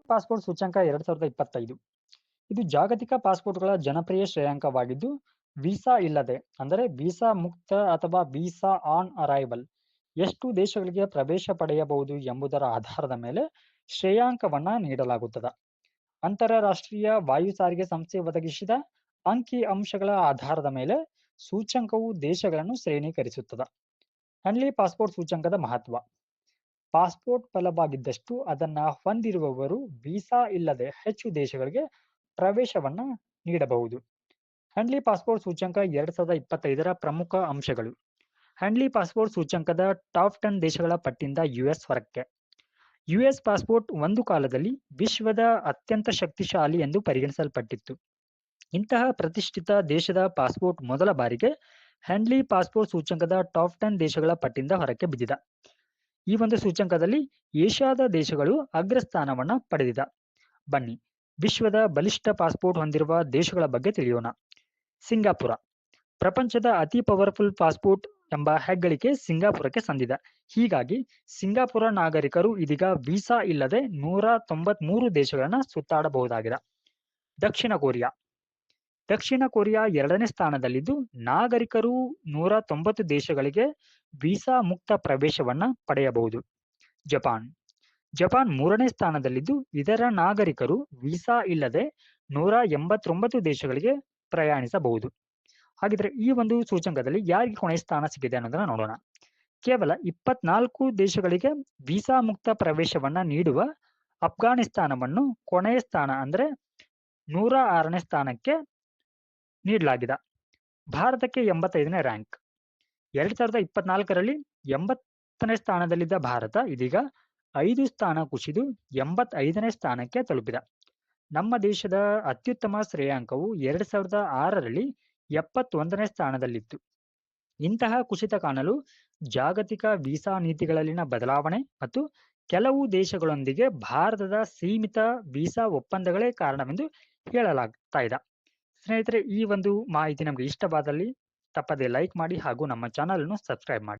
Passport ಸೂಚ್ಯಂಕ 2025 ಇದು ಜಾಗತಿಕ ಪಾಸ್ಪೋರ್ಟ್ಗಳ ಜನಪ್ರಿಯ ಶ್ರೇಯಾಂಕವಾಗಿದ್ದು, ವೀಸಾ ಇಲ್ಲದೆ ಅಂದರೆ ವೀಸಾ ಮುಕ್ತ ಅಥವಾ ವೀಸಾ ಆನ್ ಅರೈವಲ್ ಎಷ್ಟು ದೇಶಗಳಿಗೆ ಪ್ರವೇಶ ಪಡೆಯಬಹುದು ಎಂಬುದರ ಆಧಾರದ ಮೇಲೆ ಶ್ರೇಯಾಂಕವನ್ನ ನೀಡಲಾಗುತ್ತದೆ. ಅಂತಾರಾಷ್ಟ್ರೀಯ ವಾಯು ಸಾರಿಗೆ ಸಂಸ್ಥೆ ಒದಗಿಸಿದ ಅಂಕಿ ಅಂಶಗಳ ಆಧಾರದ ಮೇಲೆ ಸೂಚ್ಯಂಕವು ದೇಶಗಳನ್ನು ಶ್ರೇಣೀಕರಿಸುತ್ತದೆ. ಹ್ಯಾನ್ಲಿ ಪಾಸ್ಪೋರ್ಟ್ ಸೂಚ್ಯಂಕದ ಮಹತ್ವ. ಪಾಸ್ಪೋರ್ಟ್ ಬಲವಾಗಿದ್ದಷ್ಟು ಅದನ್ನ ಹೊಂದಿರುವವರು ವೀಸಾ ಇಲ್ಲದೆ ಹೆಚ್ಚು ದೇಶಗಳಿಗೆ ಪ್ರವೇಶವನ್ನ ನೀಡಬಹುದು. ಹ್ಯಾನ್ಲಿ ಪಾಸ್ಪೋರ್ಟ್ ಸೂಚ್ಯಂಕ 2025ರ ಪ್ರಮುಖ ಅಂಶಗಳು. ಹ್ಯಾನ್ಲಿ ಪಾಸ್ಪೋರ್ಟ್ ಸೂಚ್ಯಂಕದ ಟಾಪ್ 10 ದೇಶಗಳ ಪಟ್ಟಿಯಿಂದ ಯುಎಸ್ ಹೊರಕ್ಕೆ. ಯುಎಸ್ ಪಾಸ್ಪೋರ್ಟ್ ಒಂದು ಕಾಲದಲ್ಲಿ ವಿಶ್ವದ ಅತ್ಯಂತ ಶಕ್ತಿಶಾಲಿ ಎಂದು ಪರಿಗಣಿಸಲ್ಪಟ್ಟಿತ್ತು. ಇಂತಹ ಪ್ರತಿಷ್ಠಿತ ದೇಶದ ಪಾಸ್ಪೋರ್ಟ್ ಮೊದಲ ಬಾರಿಗೆ ಹ್ಯಾನ್ಲಿ ಪಾಸ್ಪೋರ್ಟ್ ಸೂಚ್ಯಂಕದ ಟಾಪ್ 10 ದೇಶಗಳ ಪಟ್ಟಿಯಿಂದ ಹೊರಕ್ಕೆ ಬಿದ್ದಿದೆ. ಈ ಒಂದು ಸೂಚ್ಯಂಕದಲ್ಲಿ ಏಷ್ಯಾದ ದೇಶಗಳು ಅಗ್ರಸ್ಥಾನವನ್ನ ಪಡೆದಿದ. ಬನ್ನಿ ವಿಶ್ವದ ಬಲಿಷ್ಠ ಪಾಸ್ಪೋರ್ಟ್ ಹೊಂದಿರುವ ದೇಶಗಳ ಬಗ್ಗೆ ತಿಳಿಯೋಣ. ಸಿಂಗಾಪುರ. ಪ್ರಪಂಚದ ಅತಿ ಪವರ್ಫುಲ್ ಪಾಸ್ಪೋರ್ಟ್ ಎಂಬ ಹೆಗ್ಗಳಿಕೆ ಸಿಂಗಾಪುರಕ್ಕೆ ಸಂದಿದೆ. ಹೀಗಾಗಿ ಸಿಂಗಾಪುರ ನಾಗರಿಕರು ಇದೀಗ ವೀಸಾ ಇಲ್ಲದೆ 193 ದೇಶಗಳನ್ನ ಸುತ್ತಾಡಬಹುದಾಗಿದೆ. ದಕ್ಷಿಣ ಕೊರಿಯಾ. ದಕ್ಷಿಣ ಕೊರಿಯಾ 2ನೇ ಸ್ಥಾನದಲ್ಲಿದ್ದು ನಾಗರಿಕರು 190 ದೇಶಗಳಿಗೆ ವೀಸಾ ಮುಕ್ತ ಪ್ರವೇಶವನ್ನ ಪಡೆಯಬಹುದು. ಜಪಾನ್. ಜಪಾನ್ 3ನೇ ಸ್ಥಾನದಲ್ಲಿದ್ದು ಇದರ ನಾಗರಿಕರು ವೀಸಾ ಇಲ್ಲದೆ 189 ದೇಶಗಳಿಗೆ ಪ್ರಯಾಣಿಸಬಹುದು. ಹಾಗಿದ್ರೆ ಈ ಒಂದು ಸೂಚ್ಯಂಕದಲ್ಲಿ ಯಾರಿಗೆ ಕೊನೆಯ ಸ್ಥಾನ ಸಿಕ್ಕಿದೆ ಅನ್ನೋದನ್ನ ನೋಡೋಣ. ಕೇವಲ 24 ದೇಶಗಳಿಗೆ ವೀಸಾ ಮುಕ್ತ ಪ್ರವೇಶವನ್ನ ನೀಡುವ ಅಫ್ಘಾನಿಸ್ತಾನವನ್ನು ಕೊನೆಯ ಸ್ಥಾನ ಅಂದ್ರೆ 106ನೇ ಸ್ಥಾನಕ್ಕೆ ನೀಡಲಾಗಿದೆ. ಭಾರತಕ್ಕೆ 85ನೇ ರ್ಯಾಂಕ್. 2024ರಲ್ಲಿ 80ನೇ ಸ್ಥಾನದಲ್ಲಿದ್ದ ಭಾರತ ಇದೀಗ 5 ಸ್ಥಾನ ಕುಸಿದು 85ನೇ ಸ್ಥಾನಕ್ಕೆ ತಲುಪಿದೆ. ನಮ್ಮ ದೇಶದ ಅತ್ಯುತ್ತಮ ಶ್ರೇಯಾಂಕವು 2006ರಲ್ಲಿ 71ನೇ ಸ್ಥಾನದಲ್ಲಿತ್ತು. ಇಂತಹ ಕುಸಿತ ಕಾಣಲು ಜಾಗತಿಕ ವೀಸಾ ನೀತಿಗಳಲ್ಲಿನ ಬದಲಾವಣೆ ಮತ್ತು ಕೆಲವು ದೇಶಗಳೊಂದಿಗೆ ಭಾರತದ ಸೀಮಿತ ವೀಸಾ ಒಪ್ಪಂದಗಳೇ ಕಾರಣವೆಂದು ಹೇಳಲಾಗ್ತಾ ಇದೆ. ಸ್ನೇಹಿತರೆ, ಈ ಒಂದು ಮಾಹಿತಿ ನಮಗೆ ಇಷ್ಟವಾದಲ್ಲಿ ತಪ್ಪದೇ ಲೈಕ್ ಮಾಡಿ ಹಾಗೂ ನಮ್ಮ ಚಾನಲ್ ಅನ್ನು ಸಬ್ಸ್ಕ್ರೈಬ್ ಮಾಡಿ.